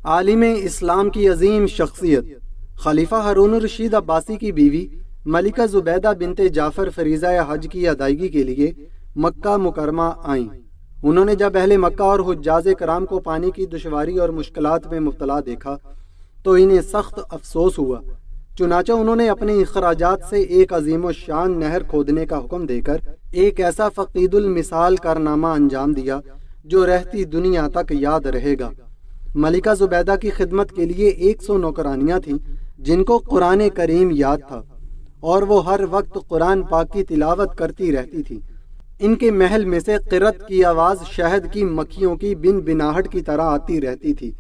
عالم اسلام کی عظیم شخصیت خلیفہ ہارون الرشید عباسی کی بیوی ملکہ زبیدہ بنت جعفر فریضہ حج کی ادائیگی کے لیے مکہ مکرمہ آئیں۔ انہوں نے جب اہل مکہ اور حجاج کرام کو پانی کی دشواری اور مشکلات میں مبتلا دیکھا تو انہیں سخت افسوس ہوا، چنانچہ انہوں نے اپنے اخراجات سے ایک عظیم الشان نہر کھودنے کا حکم دے کر ایک ایسا فقید المثال کارنامہ انجام دیا جو رہتی دنیا تک یاد رہے گا۔ ملکہ زبیدہ کی خدمت کے لیے 100 نوکرانیاں تھیں جن کو قرآن کریم یاد تھا اور وہ ہر وقت قرآن پاک کی تلاوت کرتی رہتی تھی۔ ان کے محل میں سے قرت کی آواز شہد کی مکھیوں کی بن بناہٹ کی طرح آتی رہتی تھی۔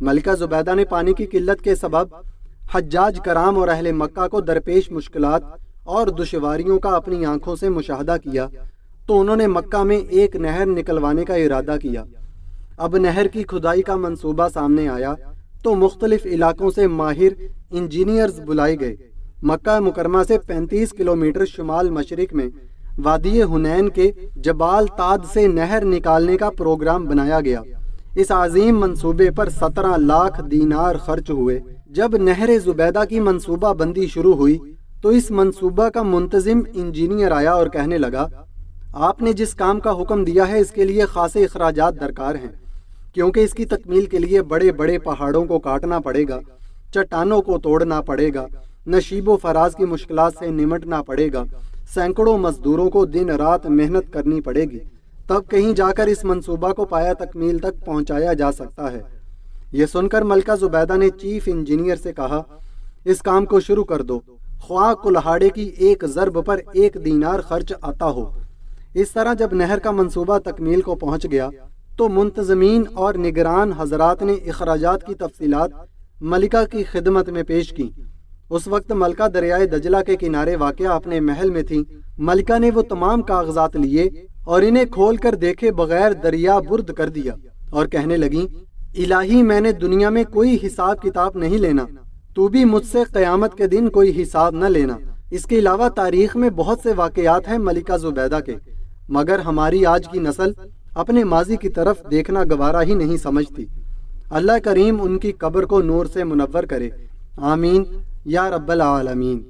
ملکہ زبیدہ نے پانی کی قلت کے سبب حجاج کرام اور اہل مکہ کو درپیش مشکلات اور دشواریوں کا اپنی آنکھوں سے مشاہدہ کیا تو انہوں نے مکہ میں ایک نہر نکلوانے کا ارادہ کیا۔ اب نہر کی کھدائی کا منصوبہ سامنے آیا تو مختلف علاقوں سے ماہر انجینئرز بلائے گئے۔ مکہ مکرمہ سے 35 کلومیٹر شمال مشرق میں وادی حنین کے جبال تاد سے نہر نکالنے کا پروگرام بنایا گیا۔ اس عظیم منصوبے پر 17 لاکھ دینار خرچ ہوئے۔ جب نہر زبیدہ کی منصوبہ بندی شروع ہوئی تو اس منصوبہ کا منتظم انجینئر آیا اور کہنے لگا، آپ نے جس کام کا حکم دیا ہے اس کے لیے خاصے اخراجات درکار ہیں، کیونکہ اس کی تکمیل کے لیے بڑے بڑے پہاڑوں کو کاٹنا پڑے گا، چٹانوں کو توڑنا پڑے گا، نشیب و فراز کی مشکلات سے نمٹنا پڑے گا، سینکڑوں مزدوروں کو دن رات محنت کرنی پڑے گی، تب کہیں جا کر اس منصوبہ کو پایا تکمیل تک پہنچایا جا سکتا ہے۔ یہ سن کر ملکہ زبیدہ نے چیف انجینئر سے کہا، اس کام کو شروع کر دو، خواہ کلہاڑے کی ایک ضرب پر 1 دینار خرچ آتا ہو۔ اس طرح جب نہر کا منصوبہ تکمیل کو پہنچ گیا تو منتظمین اور نگران حضرات نے اخراجات کی تفصیلات ملکہ کی خدمت میں پیش کی۔ اس وقت ملکہ دریائے دجلہ کے کنارے واقع اپنے محل میں تھیں۔ ملکہ نے وہ تمام کاغذات لیے اور انہیں کھول کر دیکھے بغیر دریا برد کر دیا اور کہنے لگیں، الہی میں نے دنیا میں کوئی حساب کتاب نہیں لینا، تو بھی مجھ سے قیامت کے دن کوئی حساب نہ لینا۔ اس کے علاوہ تاریخ میں بہت سے واقعات ہیں ملکہ زبیدہ کے، مگر ہماری آج کی نسل اپنے ماضی کی طرف دیکھنا گوارا ہی نہیں سمجھتی۔ اللہ کریم ان کی قبر کو نور سے منور کرے، آمین یا رب العالمین۔